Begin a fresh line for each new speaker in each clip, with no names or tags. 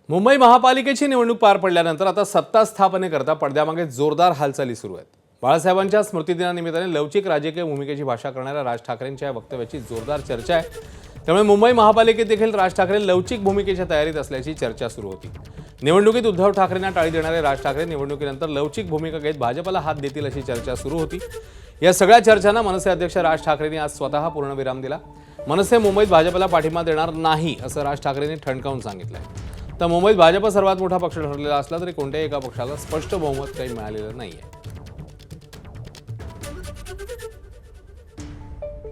मुंबई महापालिकेची निवडणूक पार पडल्यानंतर आता सत्ता स्थापनेकरता पडद्यामागे जोरदार हालचाली सुरू आहेत। बाळासाहेबांच्या स्मृतिदिनानिमित्ताने लवचिक राजकीय भूमिकेची भाषा करणाऱ्या राज ठाकरेंच्या वक्तव्याची जोरदार चर्चा आहे। त्यामुळे मुंबई महापालिकेत देखील राज ठाकरे लवचिक भूमिकेच्या तयारीत असल्याची चर्चा सुरू होती। निवडणुकीत उद्धव ठाकरेंना टाळी देणारे राज ठाकरे निवडणुकीनंतर लवचिक भूमिका घेत भाजपला हात देतील अशी चर्चा सुरू होती। या सगळ्या चर्चांना मनसे अध्यक्ष राज ठाकरेंनी आज स्वतः पूर्णविराम दिला। मनसे मुंबईत भाजपला पाठिंबा देणार नाही असं राज ठाकरेंनी ठणकावून सांगितलंय। तर मुंबईत भाजप सर्वात मोठा पक्ष ठरलेला असला तरी कोणत्याही एका पक्षाला स्पष्ट बहुमत काही मिळालेलं नाहीये।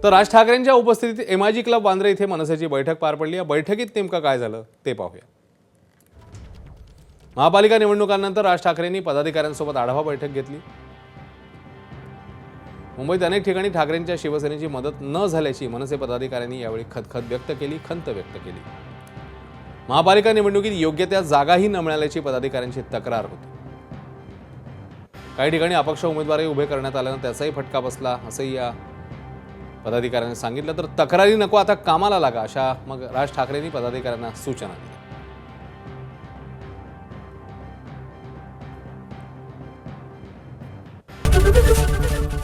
तर राज ठाकरेंच्या उपस्थितीत एमआयजी क्लब बांद्रा इथे मनसेची बैठक पार पडली। या बैठकीत नेमकं काय झालं ते पाहूया। महापालिका निवडणुकांनंतर राज ठाकरेंनी पदाधिकाऱ्यांसोबत आढावा बैठक घेतली। मुंबईत अनेक ठिकाणी ठाकरेंच्या शिवसेनेची मदत न झाल्याची मनसे पदाधिकाऱ्यांनी यावेळी खंत व्यक्त केली। महापालिका निवडणुकीत योग्य त्या जागाही न मिळाल्याची पदाधिकाऱ्यांची तक्रार होती। काही ठिकाणी अपक्ष उमेदवारही उभे करण्यात आल्यानं त्याचाही फटका बसला असंही या पदाधिकाऱ्यांनी सांगितलं। तर तक्रारी नको, आता कामाला लागा अशा मग राज ठाकरेंनी पदाधिकाऱ्यांना सूचना
दिल्या।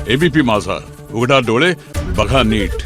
एबीपी माझा, उघडा डोळे बघा नीट।